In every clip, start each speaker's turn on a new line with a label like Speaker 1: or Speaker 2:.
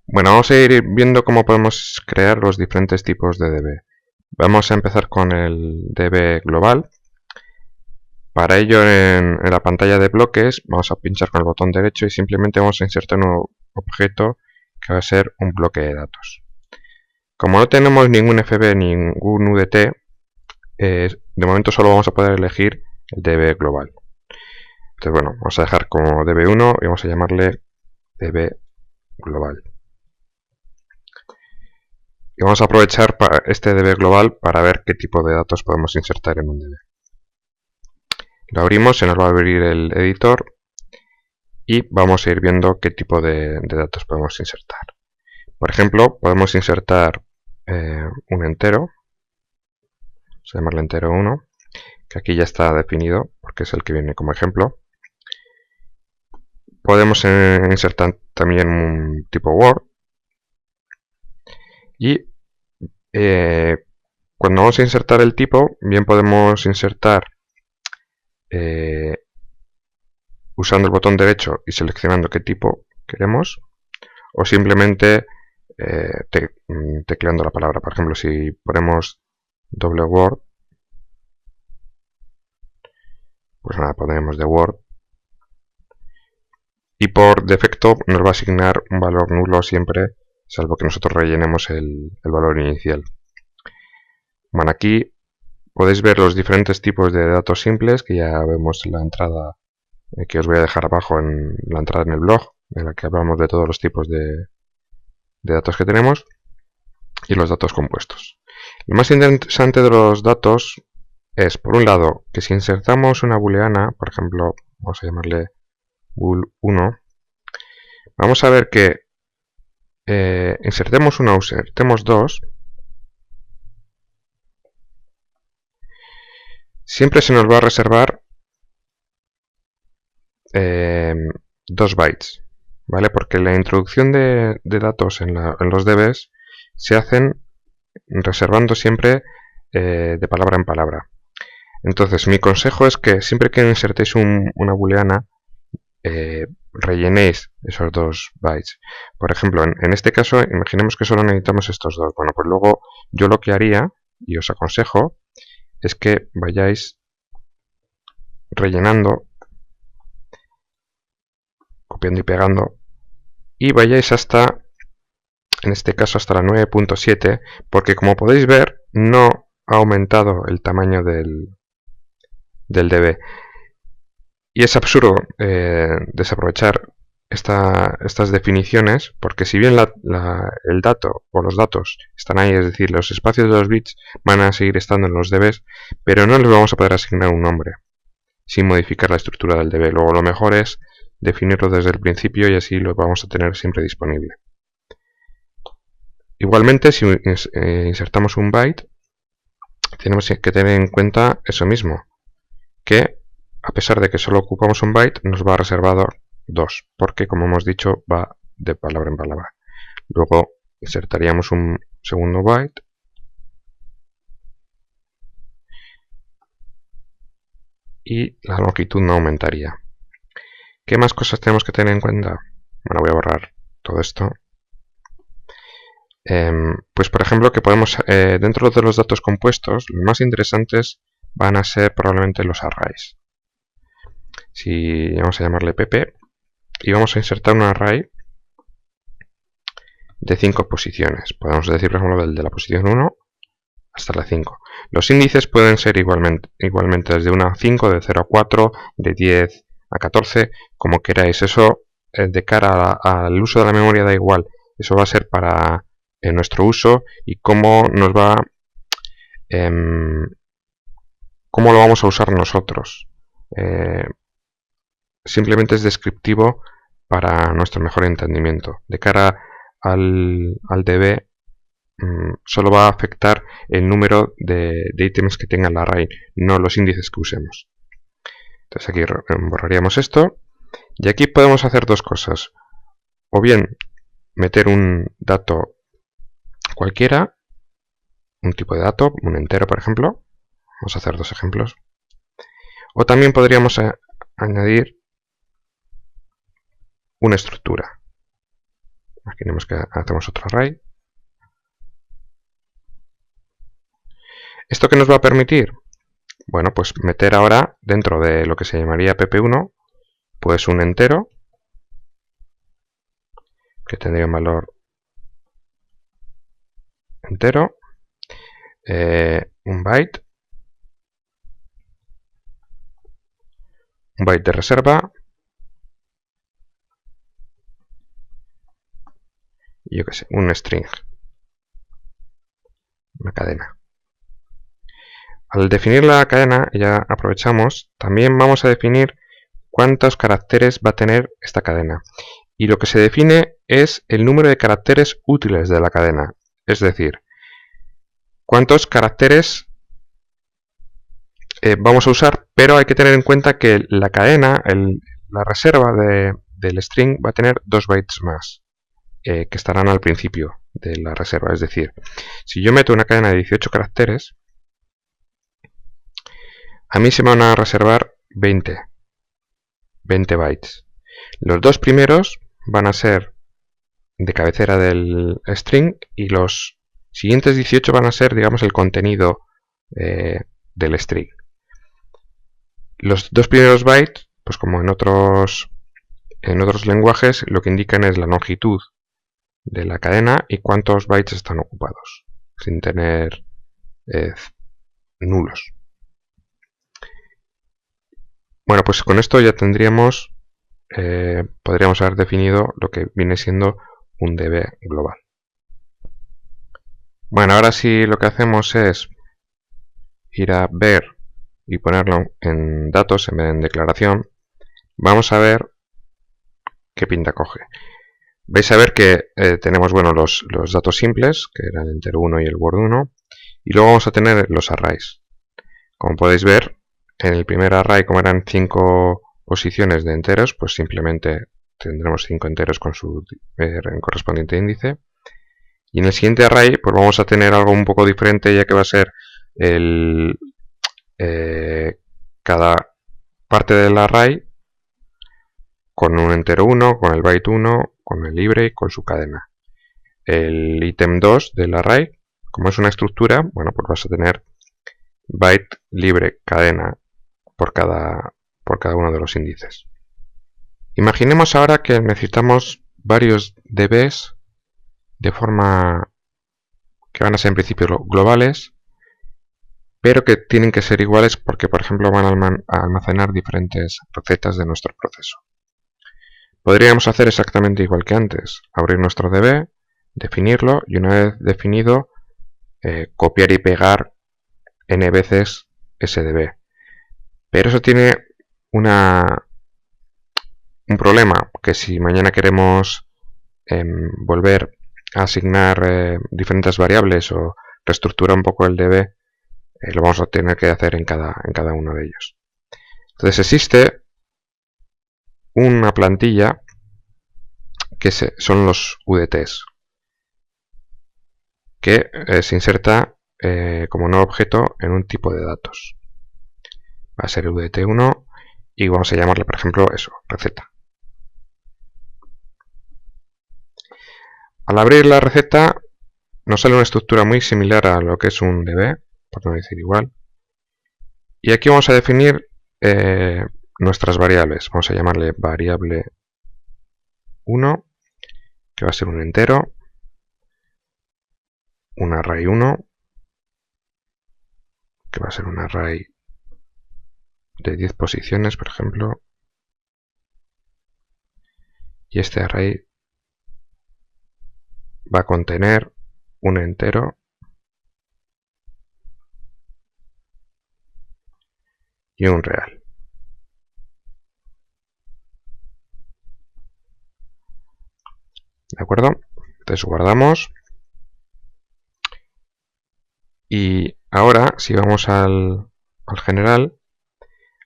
Speaker 1: Bueno, vamos a ir viendo cómo podemos crear los diferentes tipos de DB. Vamos a empezar con el DB global. Para ello, en la pantalla de bloques, vamos a pinchar con el botón derecho y simplemente vamos a insertar un objeto que va a ser un bloque de datos. Como no tenemos ningún FB, ningún UDT, de momento solo vamos a poder elegir el DB global. Entonces, bueno, vamos a dejar como DB1 y vamos a llamarle DB global. Y vamos a aprovechar este DB global para ver qué tipo de datos podemos insertar en un DB. Lo abrimos, se nos va a abrir el editor y vamos a ir viendo qué tipo de datos podemos insertar. Por ejemplo, podemos insertar un entero, vamos a llamarle entero 1, que aquí ya está definido porque es el que viene como ejemplo. Podemos insertar también un tipo Word y cuando vamos a insertar el tipo, bien podemos insertar usando el botón derecho y seleccionando qué tipo queremos, o simplemente tecleando la palabra. Por ejemplo, si ponemos doble Word, pues nada, ponemos de Word, y por defecto nos va a asignar un valor nulo siempre, salvo que nosotros rellenemos el valor inicial. Bueno, aquí podéis ver los diferentes tipos de datos simples que ya vemos en la entrada que os voy a dejar abajo en la entrada en el blog, en la que hablamos de todos los tipos de datos que tenemos y los datos compuestos. Lo más interesante de los datos es, por un lado, que si insertamos una booleana, por ejemplo, vamos a llamarle bool1, vamos a ver que insertemos una o insertemos dos, siempre se nos va a reservar 2 bytes, ¿vale? Porque la introducción de datos en los DBs se hacen reservando siempre de palabra en palabra. Entonces, mi consejo es que siempre que insertéis una booleana, rellenéis esos 2 bytes. Por ejemplo, en este caso, imaginemos que solo necesitamos estos dos. Bueno, pues luego yo lo que haría, y os aconsejo, es que vayáis rellenando, copiando y pegando, y vayáis hasta, en este caso hasta la 9.7, porque como podéis ver, no ha aumentado el tamaño del DB. Y es absurdo desaprovechar estas definiciones, porque si bien el dato o los datos están ahí, es decir, los espacios de los bits van a seguir estando en los DBs, pero no les vamos a poder asignar un nombre sin modificar la estructura del DB. Luego lo mejor es definirlo desde el principio y así lo vamos a tener siempre disponible. Igualmente, si insertamos un byte, tenemos que tener en cuenta eso mismo, que a pesar de que solo ocupamos un byte, nos va reservado 2, porque como hemos dicho, va de palabra en palabra. Luego insertaríamos un segundo byte y la longitud no aumentaría. ¿Qué más cosas tenemos que tener en cuenta? Bueno, voy a borrar todo esto. Pues por ejemplo que podemos, dentro de los datos compuestos, los más interesantes van a ser probablemente los arrays. Si vamos a llamarle pp y vamos a insertar un array de 5 posiciones. Podemos decir, por ejemplo, de la posición 1 hasta la 5. Los índices pueden ser igualmente desde 1 a 5, de 0 a 4, de 10 a 14, como queráis. Eso de cara al uso de la memoria da igual. Eso va a ser para nuestro uso y cómo nos va, cómo lo vamos a usar nosotros. Simplemente es descriptivo para nuestro mejor entendimiento. De cara al DB, solo va a afectar el número de ítems que tenga el array, no los índices que usemos. Entonces aquí borraríamos esto y aquí podemos hacer dos cosas. O bien meter un dato cualquiera, un tipo de dato, un entero por ejemplo. Vamos a hacer dos ejemplos. O también podríamos añadir una estructura. Imaginemos que hacemos otro array. ¿Esto qué nos va a permitir? Bueno, pues meter ahora dentro de lo que se llamaría pp1, pues un entero, que tendría un valor entero, un byte de reserva, y yo qué sé, un string, una cadena. Al definir la cadena, ya aprovechamos, también vamos a definir cuántos caracteres va a tener esta cadena. Y lo que se define es el número de caracteres útiles de la cadena. Es decir, cuántos caracteres vamos a usar, pero hay que tener en cuenta que la cadena, la reserva del string va a tener 2 bytes más, que estarán al principio de la reserva. Es decir, si yo meto una cadena de 18 caracteres, a mí se me van a reservar 20 bytes. Los dos primeros van a ser de cabecera del string y los siguientes 18 van a ser, digamos, el contenido del string. Los dos primeros bytes, pues como en otros lenguajes, lo que indican es la longitud de la cadena y cuántos bytes están ocupados, sin tener nulos. Bueno, pues con esto ya tendríamos, podríamos haber definido lo que viene siendo un DB global. Bueno, ahora sí lo que hacemos es ir a ver y ponerlo en datos en vez de en declaración. Vamos a ver qué pinta coge. Vais a ver que tenemos los datos simples, que eran el enter 1 y el word 1, y luego vamos a tener los arrays. Como podéis ver, en el primer array, como eran 5 posiciones de enteros, pues simplemente tendremos 5 enteros con su correspondiente índice. Y en el siguiente array, pues vamos a tener algo un poco diferente, ya que va a ser cada parte del array con un entero 1, con el byte 1, con el libre y con su cadena. El ítem 2 del array, como es una estructura, bueno, pues vas a tener byte, libre, cadena por cada uno de los índices. Imaginemos ahora que necesitamos varios DBs de forma que van a ser en principio globales, pero que tienen que ser iguales porque, por ejemplo, van a almacenar diferentes recetas de nuestro proceso. Podríamos hacer exactamente igual que antes, abrir nuestro DB, definirlo y una vez definido, copiar y pegar n veces ese DB. Pero eso tiene un problema, que si mañana queremos volver a asignar diferentes variables o reestructurar un poco el DB, lo vamos a tener que hacer en cada uno de ellos. Entonces existe una plantilla que son los UDTs, que se inserta como nuevo objeto en un tipo de datos. Va a ser el UDT1 y vamos a llamarle, por ejemplo, eso, receta. Al abrir la receta nos sale una estructura muy similar a lo que es un DB, por no decir igual. Y aquí vamos a definir nuestras variables. Vamos a llamarle variable 1, que va a ser un entero, un array 1, que va a ser un array de 10 posiciones, por ejemplo, y este array va a contener un entero y un real. ¿De acuerdo? Entonces guardamos. Y ahora, si vamos al general,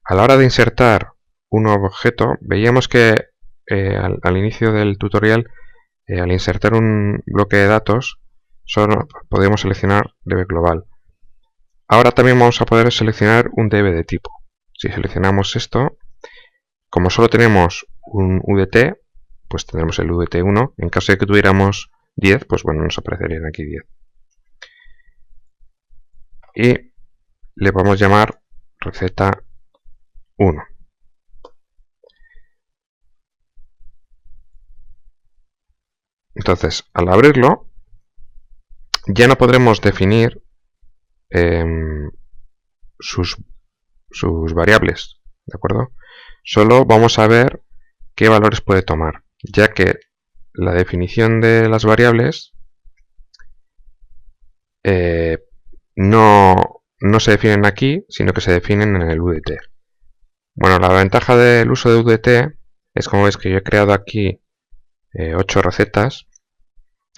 Speaker 1: a la hora de insertar un nuevo objeto, veíamos que al inicio del tutorial, al insertar un bloque de datos, solo podemos seleccionar DB global. Ahora también vamos a poder seleccionar un DB de tipo. Si seleccionamos esto, como solo tenemos un UDT, pues tendremos el UDT1. En caso de que tuviéramos 10, pues bueno, nos aparecerían aquí 10. Y le vamos a llamar receta 1. Entonces, al abrirlo, ya no podremos definir sus variables, ¿de acuerdo? Solo vamos a ver qué valores puede tomar, ya que la definición de las variables no se definen aquí, sino que se definen en el UDT. Bueno, la ventaja del uso de UDT es, como veis, que yo he creado aquí 8 recetas.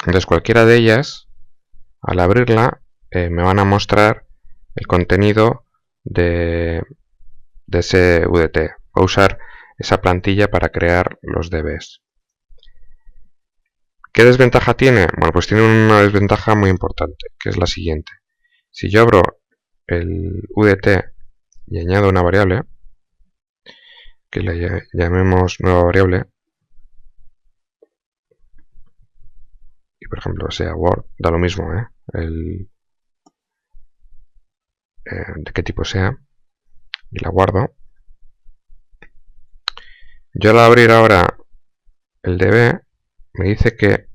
Speaker 1: Entonces cualquiera de ellas, al abrirla, me van a mostrar el contenido de ese UDT. Voy a usar esa plantilla para crear los DBs. ¿Qué desventaja tiene? Bueno, pues tiene una desventaja muy importante, que es la siguiente. Si yo abro el UDT y añado una variable, que le llamemos nueva variable, y por ejemplo sea Word, da lo mismo, de qué tipo sea, y la guardo. Yo al abrir ahora el DB me dice que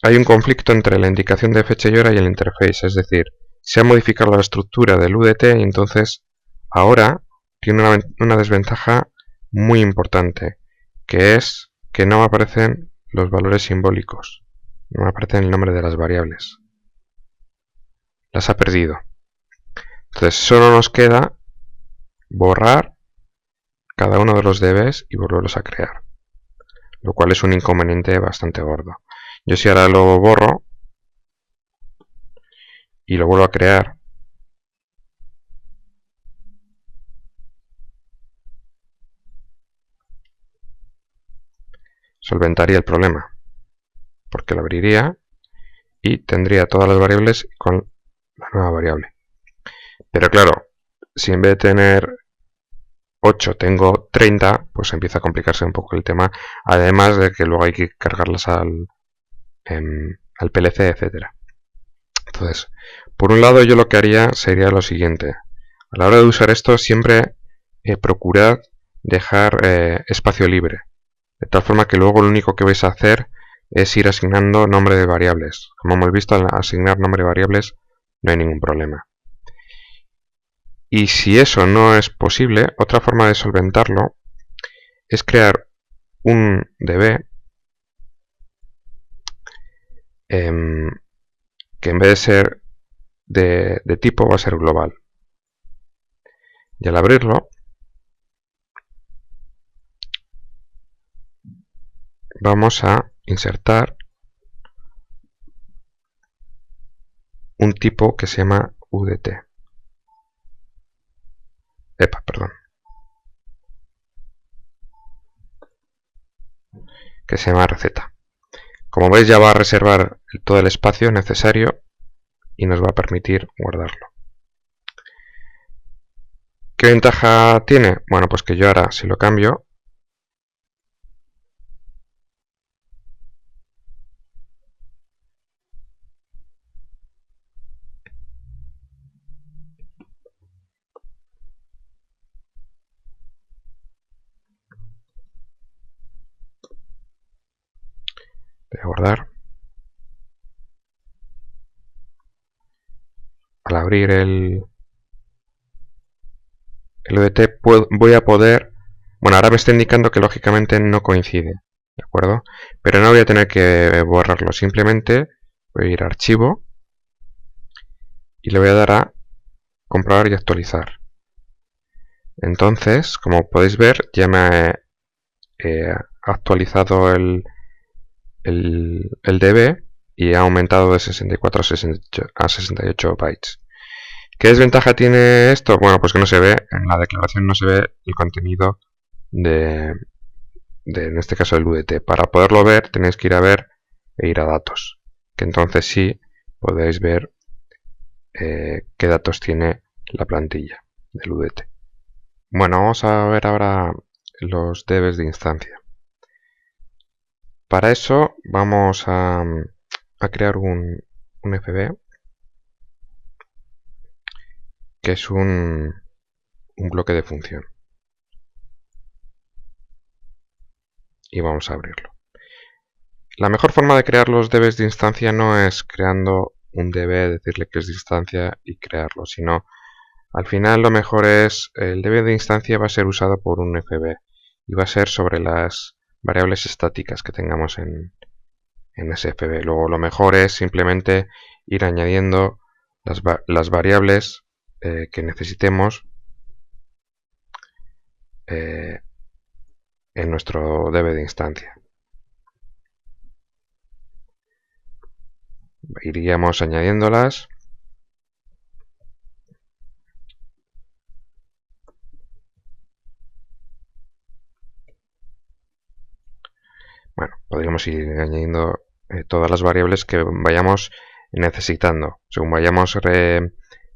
Speaker 1: hay un conflicto entre la indicación de fecha y hora y el interface, es decir, se ha modificado la estructura del UDT y entonces ahora tiene una desventaja muy importante, que es que no me aparecen los valores simbólicos, no me aparece el nombre de las variables. Las ha perdido. Entonces solo nos queda borrar cada uno de los DBs y volverlos a crear, lo cual es un inconveniente bastante gordo. Yo si ahora lo borro y lo vuelvo a crear, solventaría el problema, porque lo abriría y tendría todas las variables con la nueva variable. Pero claro, si en vez de tener 8 tengo 30, pues empieza a complicarse un poco el tema, además de que luego hay que cargarlas al PLC, etcétera. Entonces, por un lado yo lo que haría sería lo siguiente. A la hora de usar esto siempre procurad dejar espacio libre, de tal forma que luego lo único que vais a hacer es ir asignando nombre de variables. Como hemos visto, al asignar nombre de variables no hay ningún problema. Y si eso no es posible, otra forma de solventarlo es crear un DB que en vez de ser de tipo va a ser global. Y al abrirlo vamos a insertar un tipo que se llama UDT. Que se llama receta. Como veis, ya va a reservar todo el espacio necesario y nos va a permitir guardarlo. ¿Qué ventaja tiene? Bueno, pues que yo ahora, si lo cambio, voy a guardar. Al abrir el UDT voy a poder... Bueno, ahora me está indicando que lógicamente no coincide, ¿de acuerdo? Pero no voy a tener que borrarlo, simplemente voy a ir a archivo y le voy a dar a comprobar y actualizar. Entonces, como podéis ver, ya me he actualizado el DB y ha aumentado de 64 a 68 bytes. ¿Qué desventaja tiene esto? Bueno, pues que no se ve, en la declaración no se ve el contenido en este caso el UDT. Para poderlo ver tenéis que ir a ver e ir a datos, que entonces sí podéis ver qué datos tiene la plantilla del UDT. Bueno, vamos a ver ahora los dbs de instancia. Para eso vamos a crear un FB, que es un bloque de función. Y vamos a abrirlo. La mejor forma de crear los dbs de instancia no es creando un db, decirle que es de instancia y crearlo, sino al final lo mejor es el db de instancia va a ser usado por un FB y va a ser sobre las variables estáticas que tengamos en ese FB. Luego lo mejor es simplemente ir añadiendo las variables que necesitemos en nuestro db de instancia. Iríamos añadiéndolas. Bueno, podríamos ir añadiendo todas las variables que vayamos necesitando. Según vayamos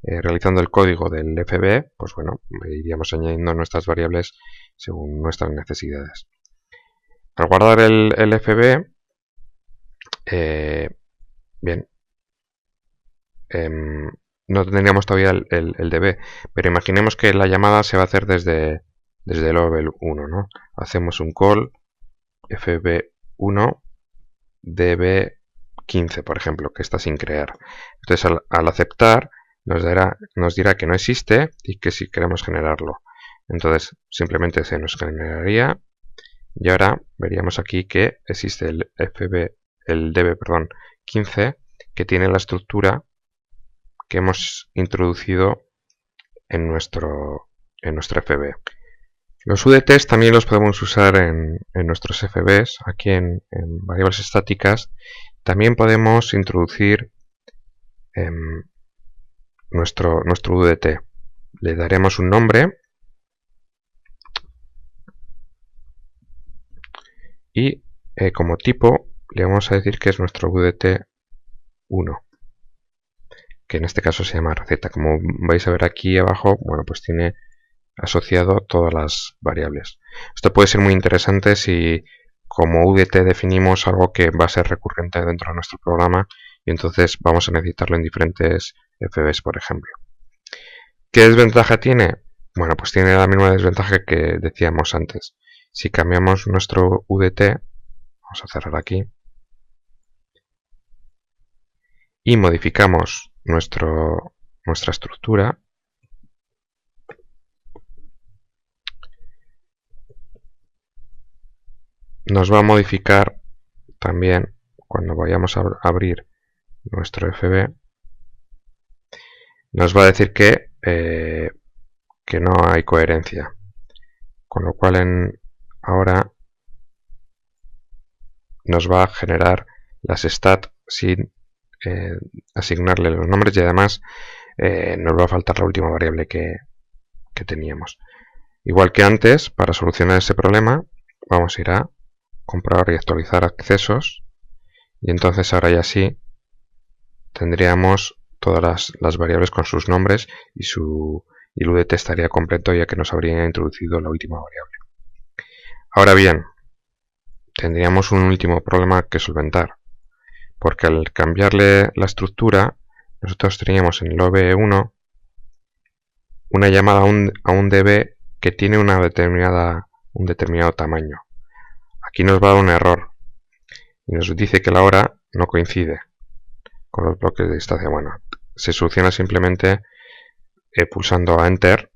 Speaker 1: realizando el código del FB, pues bueno, iríamos añadiendo nuestras variables según nuestras necesidades. Al guardar el FB, bien, no tendríamos todavía el db, pero imaginemos que la llamada se va a hacer desde level 1, ¿no? Hacemos un call fb1 db15, por ejemplo, que está sin crear. Entonces al aceptar nos dirá que no existe y que si queremos generarlo. Entonces simplemente se nos generaría y ahora veríamos aquí que existe el db15 que tiene la estructura que hemos introducido en nuestro FB. Los UDTs también los podemos usar en nuestros FBs. Aquí en variables estáticas también podemos introducir nuestro UDT. Le daremos un nombre y como tipo le vamos a decir que es nuestro UDT1, que en este caso se llama receta. Como vais a ver aquí abajo, bueno, pues tiene asociado todas las variables. Esto puede ser muy interesante si como UDT definimos algo que va a ser recurrente dentro de nuestro programa y entonces vamos a necesitarlo en diferentes FBs, por ejemplo. ¿Qué desventaja tiene? Bueno, pues tiene la misma desventaja que decíamos antes. Si cambiamos nuestro UDT, vamos a cerrar aquí, y modificamos nuestra estructura, nos va a modificar también cuando vayamos a abrir nuestro FB, nos va a decir que no hay coherencia, con lo cual ahora nos va a generar las stat sin asignarle los nombres y además nos va a faltar la última variable que teníamos. Igual que antes, para solucionar ese problema vamos a ir a comprobar y actualizar accesos y entonces ahora ya sí tendríamos todas las variables con sus nombres y el UDT estaría completo ya que nos habría introducido la última variable. Ahora bien, tendríamos un último problema que solventar, porque al cambiarle la estructura nosotros teníamos en el OB1 una llamada a un DB que tiene un determinado tamaño. Aquí nos va a dar un error y nos dice que la hora no coincide con los bloques de distancia. Bueno, se soluciona simplemente pulsando a Enter.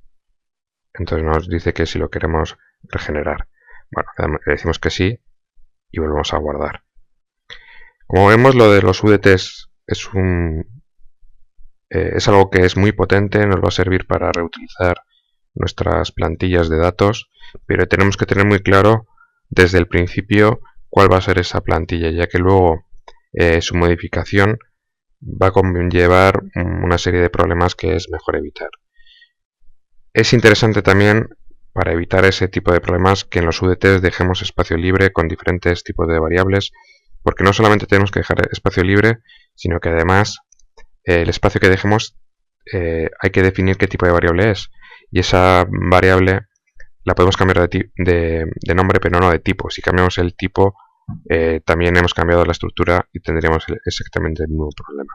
Speaker 1: Entonces nos dice que si lo queremos regenerar. Bueno, le decimos que sí y volvemos a guardar. Como vemos, lo de los UDTs es algo que es muy potente, nos va a servir para reutilizar nuestras plantillas de datos, pero tenemos que tener muy claro desde el principio cuál va a ser esa plantilla, ya que luego su modificación va a conllevar una serie de problemas que es mejor evitar. Es interesante también, para evitar ese tipo de problemas, que en los UDTs dejemos espacio libre con diferentes tipos de variables, porque no solamente tenemos que dejar espacio libre, sino que además el espacio que dejemos hay que definir qué tipo de variable es, y esa variable la podemos cambiar de nombre, pero no de tipo. Si cambiamos el tipo, también hemos cambiado la estructura y tendríamos exactamente el mismo problema.